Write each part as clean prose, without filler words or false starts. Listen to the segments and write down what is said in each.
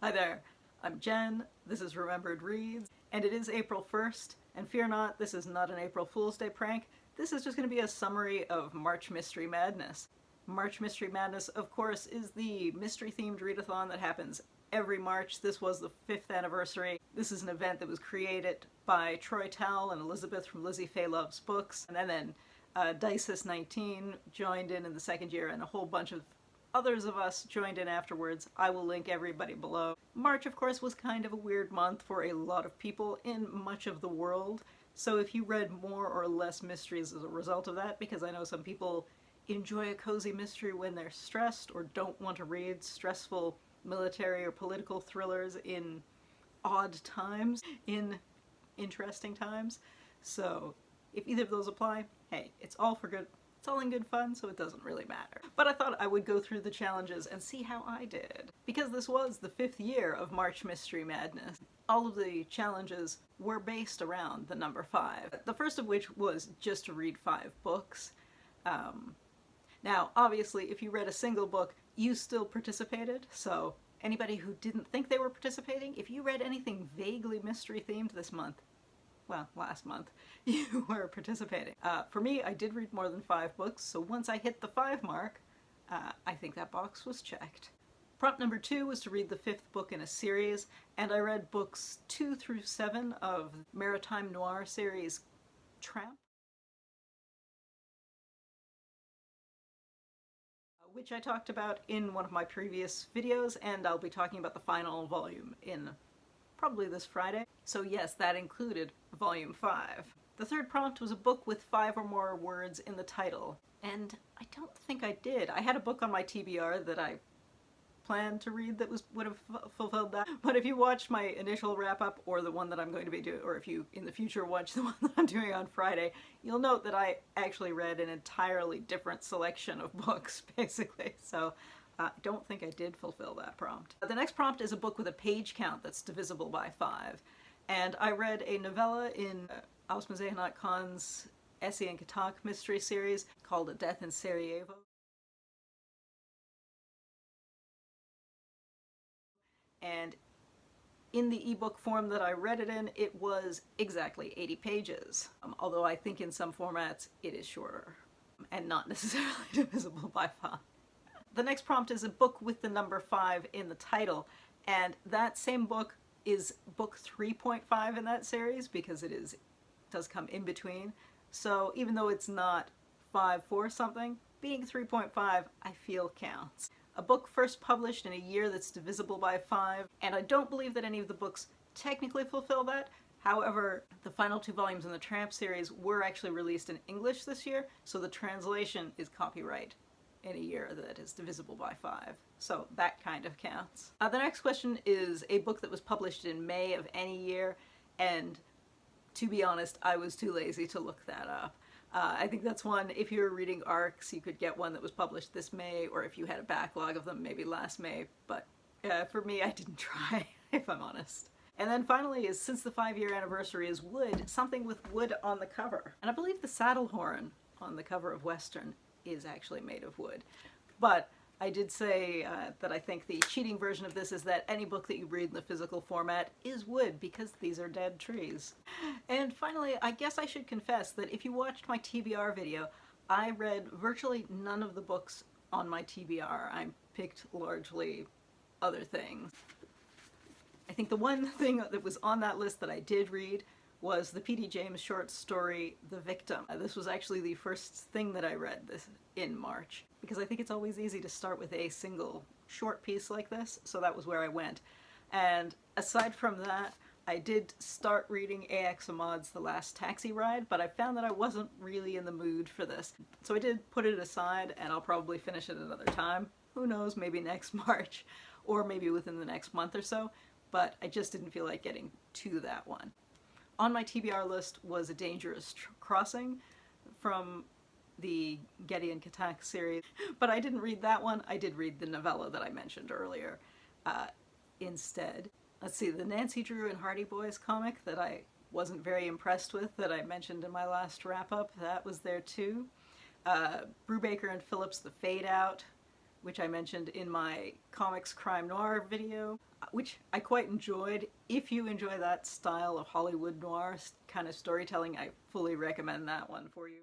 Hi there, I'm Jen, this is Remembered Reads, and it is April 1st, and fear not, this is not an April Fool's Day prank. This is just going to be a summary of March Mystery Madness. March Mystery Madness, of course, is the mystery-themed readathon that happens every March. This was the 5th anniversary. This is an event that was created by Troi and Elizabeth from Lizzie Fay Loves Books, and then Disis19 joined in the second year, and a whole bunch of others of us joined in afterwards. I will link everybody below. March, of course, was kind of a weird month for a lot of people in much of the world, so if you read more or less mysteries as a result of that, because I know some people enjoy a cozy mystery when they're stressed or don't want to read stressful military or political thrillers in odd times, in interesting times. So if either of those apply, hey, it's all for good. It's all in good fun, so it doesn't really matter. But I thought I would go through the challenges and see how I did. Because this was the 5th year of March Mystery Madness, all of the challenges were based around the number 5. The first of which was just to read 5 books. Now, obviously, if you read a single book, you still participated, so anybody who didn't think they were participating, if you read anything vaguely mystery-themed this month, well, last month, you were participating. For me, I did read more than 5 books, so once I hit the 5 mark, I think that box was checked. Prompt number 2 was to read the 5th book in a series, and I read books 2 through 7 of Maritime Noir series Tramp, which I talked about in one of my previous videos, and I'll be talking about the final volume in probably this Friday. So yes, that included volume 5. The third prompt was a book with 5 or more words in the title, and I don't think I did. I had a book on my TBR that I planned to read that would have fulfilled that, but if you watch my initial wrap-up or the one that I'm going to be doing, or if you in the future watch the one that I'm doing on Friday, you'll note that I actually read an entirely different selection of books, basically, so I don't think I did fulfill that prompt. The next prompt is a book with a page count that's divisible by 5, and I read a novella in Ausmuseum.com's Essie and Katak mystery series called A Death in Sarajevo. And in the ebook form that I read it in, it was exactly 80 pages, although I think in some formats it is shorter and not necessarily divisible by 5. The next prompt is a book with the number 5 in the title, and that same book is book 3.5 in that series because it does come in between. So even though it's not 5-4 something, being 3.5 I feel counts. A book first published in a year that's divisible by 5, and I don't believe that any of the books technically fulfill that. However, the final 2 volumes in the Tramp series were actually released in English this year, so the translation is copyright in a year that is divisible by 5. So that kind of counts. The next question is a book that was published in May of any year, and to be honest, I was too lazy to look that up. I think that's one, if you were reading ARCs, you could get one that was published this May, or if you had a backlog of them, maybe last May, but for me, I didn't try, if I'm honest. And then finally is, since the 5-year anniversary is wood, something with wood on the cover. And I believe the saddle horn on the cover of Western is actually made of wood. But I did say that I think the cheating version of this is that any book that you read in the physical format is wood, because these are dead trees. And finally, I guess I should confess that if you watched my TBR video, I read virtually none of the books on my TBR. I picked largely other things. I think the one thing that was on that list that I did read was the P.D. James short story, The Victim. This was actually the first thing that I read in March, because I think it's always easy to start with a single short piece like this, so that was where I went. And aside from that, I did start reading A.X. Ahmad's The Last Taxi Ride, but I found that I wasn't really in the mood for this. So I did put it aside, and I'll probably finish it another time. Who knows, maybe next March, or maybe within the next month or so, but I just didn't feel like getting to that one. On my TBR list was A Dangerous Crossing from the Getty and Katak series, but I didn't read that one. I did read the novella that I mentioned earlier instead. Let's see, the Nancy Drew and Hardy Boys comic that I wasn't very impressed with, that I mentioned in my last wrap-up, that was there too. Brubaker and Phillips' The Fade Out which I mentioned in my comics crime noir video, which I quite enjoyed. If you enjoy that style of Hollywood noir kind of storytelling, I fully recommend that one for you.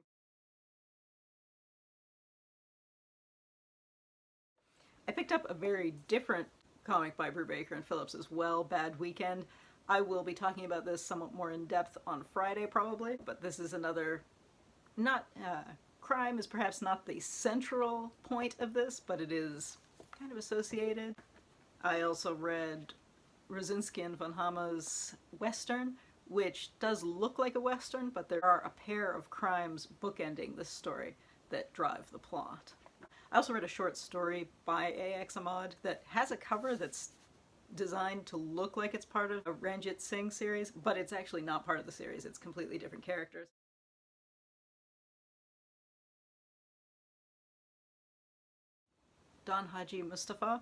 I picked up a very different comic by Brubaker and Phillips as well, Bad Weekend. I will be talking about this somewhat more in depth on Friday probably, but this is another, not, crime is perhaps not the central point of this, but it is kind of associated. I also read Rosinski and von Hammer's Western, which does look like a Western, but there are a pair of crimes bookending this story that drive the plot. I also read a short story by A.X. Ahmad that has a cover that's designed to look like it's part of a Ranjit Singh series, but it's actually not part of the series. It's completely different characters. Don Haji Mustafa,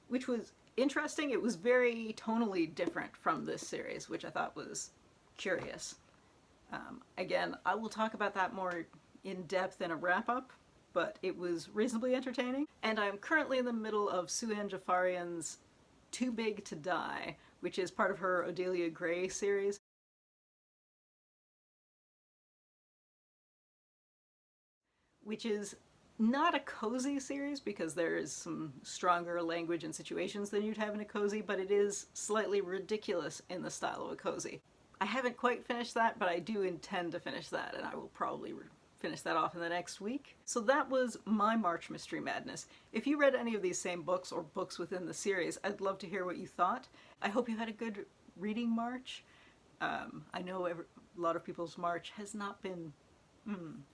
which was interesting. It was very tonally different from this series, which I thought was curious. Again, I will talk about that more in depth in a wrap-up, but it was reasonably entertaining. And I'm currently in the middle of Suhan Jafarian's Too Big to Die, which is part of her Odelia Gray series. Which is not a cozy series because there is some stronger language and situations than you'd have in a cozy, but it is slightly ridiculous in the style of a cozy. I haven't quite finished that, but I do intend to finish that, and I will probably finish that off in the next week. So that was my March Mystery Madness. If you read any of these same books or books within the series, I'd love to hear what you thought. I hope you had a good reading March. I know a lot of people's March has not been,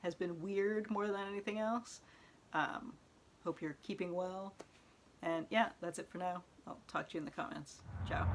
has been weird more than anything else. Hope you're keeping well. And yeah, that's it for now. I'll talk to you in the comments. Ciao.